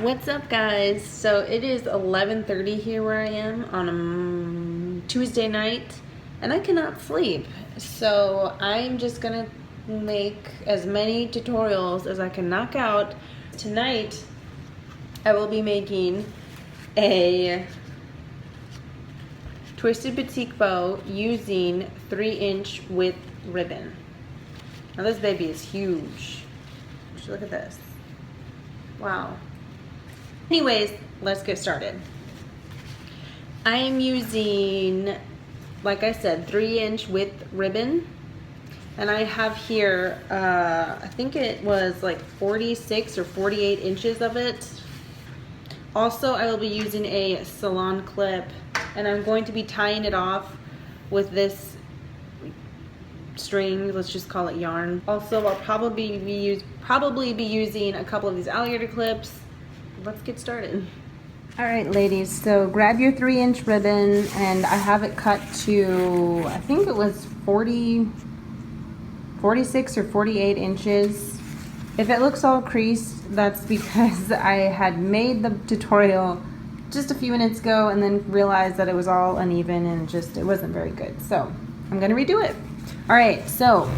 What's up, guys? So it is 11:30 here where I am on a Tuesday night, and I cannot sleep. So I'm just gonna make as many tutorials as I can knock out. Tonight, I will be making a twisted batik bow using 3-inch width ribbon. Now this baby is huge. Just look at this. Wow. Anyways, let's get started. I am using, like I said, 3-inch width ribbon. And I have here, I think it was like 46 or 48 inches of it. Also, I will be using a salon clip, and I'm going to be tying it off with this string, let's just call it yarn. Also, I'll probably be using a couple of these alligator clips. Let's get started. All right, ladies, so grab your 3-inch ribbon, and I have it cut to, I think it was 46 or 48 inches. If it looks all creased, that's because I had made the tutorial just a few minutes ago and then realized that it was all uneven and it wasn't very good. So I'm gonna redo it. All right, so,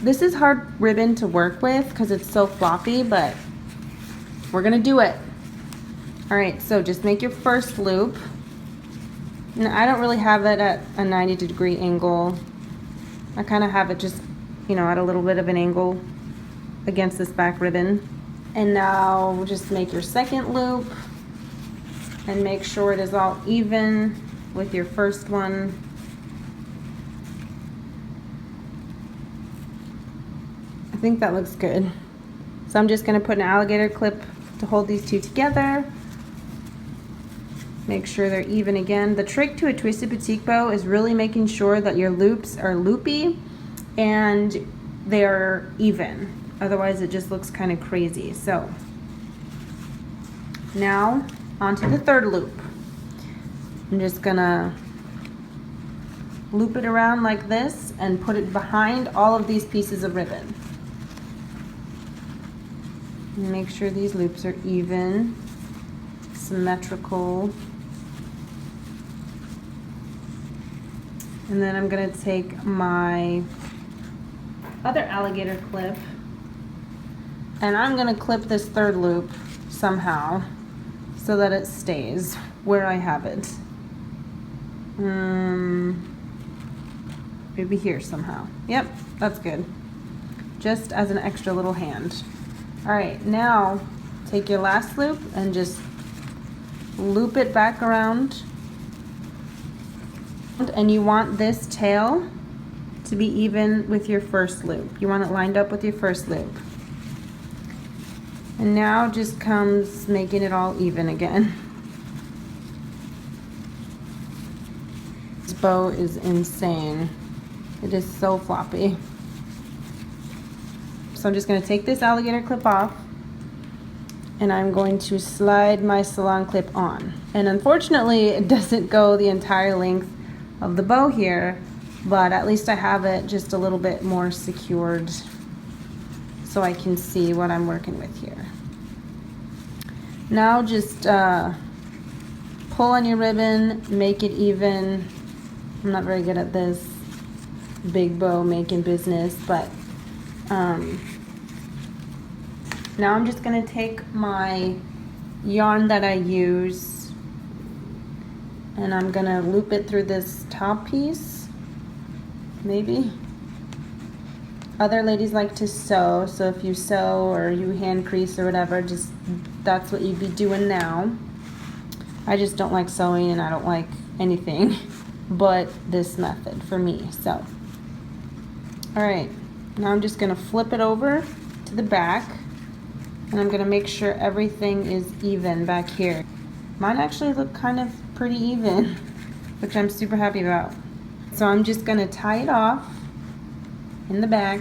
this is hard ribbon to work with because it's so floppy, but we're gonna do it. All right, so just make your first loop. Now, I don't really have it at a 90-degree angle. I kind of have it just, at a little bit of an angle against this back ribbon. And now just make your second loop and make sure it is all even with your first one. I think that looks good. So I'm just gonna put an alligator clip to hold these two together. Make sure they're even again. The trick to a twisted batik bow is really making sure that your loops are loopy and they're even. Otherwise it just looks kind of crazy. So now onto the third loop. I'm just gonna loop it around like this and put it behind all of these pieces of ribbon. Make sure these loops are even, symmetrical. And then I'm gonna take my other alligator clip and I'm gonna clip this third loop somehow so that it stays where I have it. Maybe here somehow. Yep, that's good. Just as an extra little hand. All right, now take your last loop and just loop it back around. And you want this tail to be even with your first loop. You want it lined up with your first loop. And now just comes making it all even again. This bow is insane. It is so floppy. So I'm just gonna take this alligator clip off and I'm going to slide my salon clip on. And unfortunately, it doesn't go the entire length of the bow here, but at least I have it just a little bit more secured so I can see what I'm working with here. Now just pull on your ribbon, make it even. I'm not very good at this big bow making business, but now I'm just gonna take my yarn that I use and I'm gonna loop it through this top piece, maybe. Other ladies like to sew, so if you sew or you hand crease or whatever, that's what you'd be doing now. I just don't like sewing and I don't like anything but this method for me, so. All right, now I'm just gonna flip it over to the back and I'm gonna make sure everything is even back here. Mine actually look kind of pretty even, which I'm super happy about. So I'm just gonna tie it off in the back.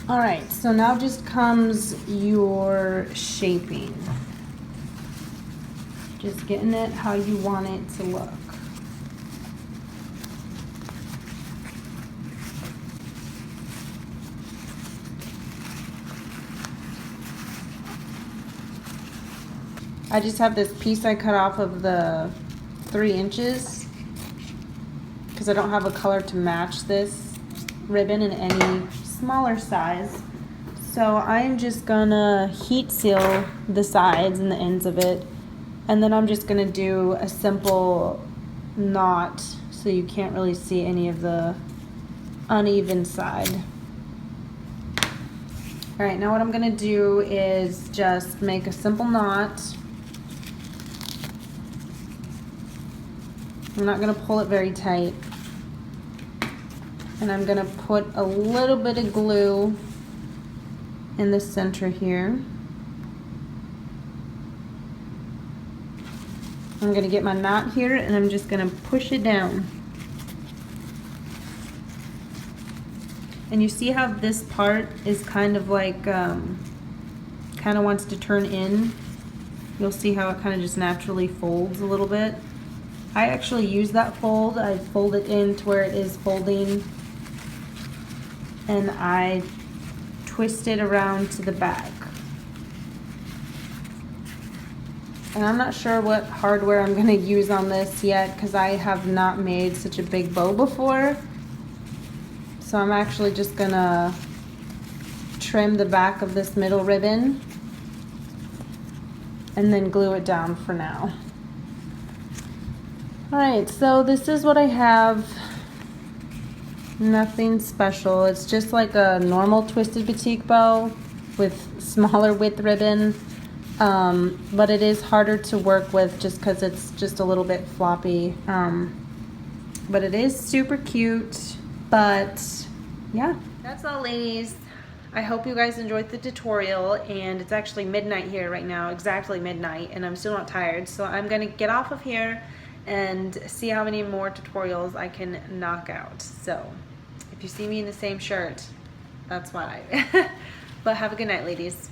All right, so now just comes your shaping. Just getting it how you want it to look. I just have this piece I cut off of the 3 inches because I don't have a color to match this ribbon in any smaller size. So I'm just gonna heat seal the sides and the ends of it, and then I'm just gonna do a simple knot so you can't really see any of the uneven side. All right, now what I'm gonna do is just make a simple knot. I'm not gonna pull it very tight. And I'm gonna put a little bit of glue in the center here. I'm gonna get my knot here and I'm just gonna push it down. And you see how this part is kind of like, kind of wants to turn in. You'll see how it kind of just naturally folds a little bit. I actually use that fold. I fold it in to where it is folding, and I twist it around to the back. And I'm not sure what hardware I'm gonna use on this yet because I have not made such a big bow before. So I'm actually just gonna trim the back of this middle ribbon and then glue it down for now. All right, so this is what I have. Nothing special. It's just like a normal twisted batik bow with smaller width ribbon, but it is harder to work with just because it's just a little bit floppy. But it is super cute. But yeah, that's all, ladies. I hope you guys enjoyed the tutorial, and it's actually midnight here right now, exactly midnight, and I'm still not tired. So I'm gonna get off of here and see how many more tutorials I can knock out. So if you see me in the same shirt, that's why. But have a good night, ladies.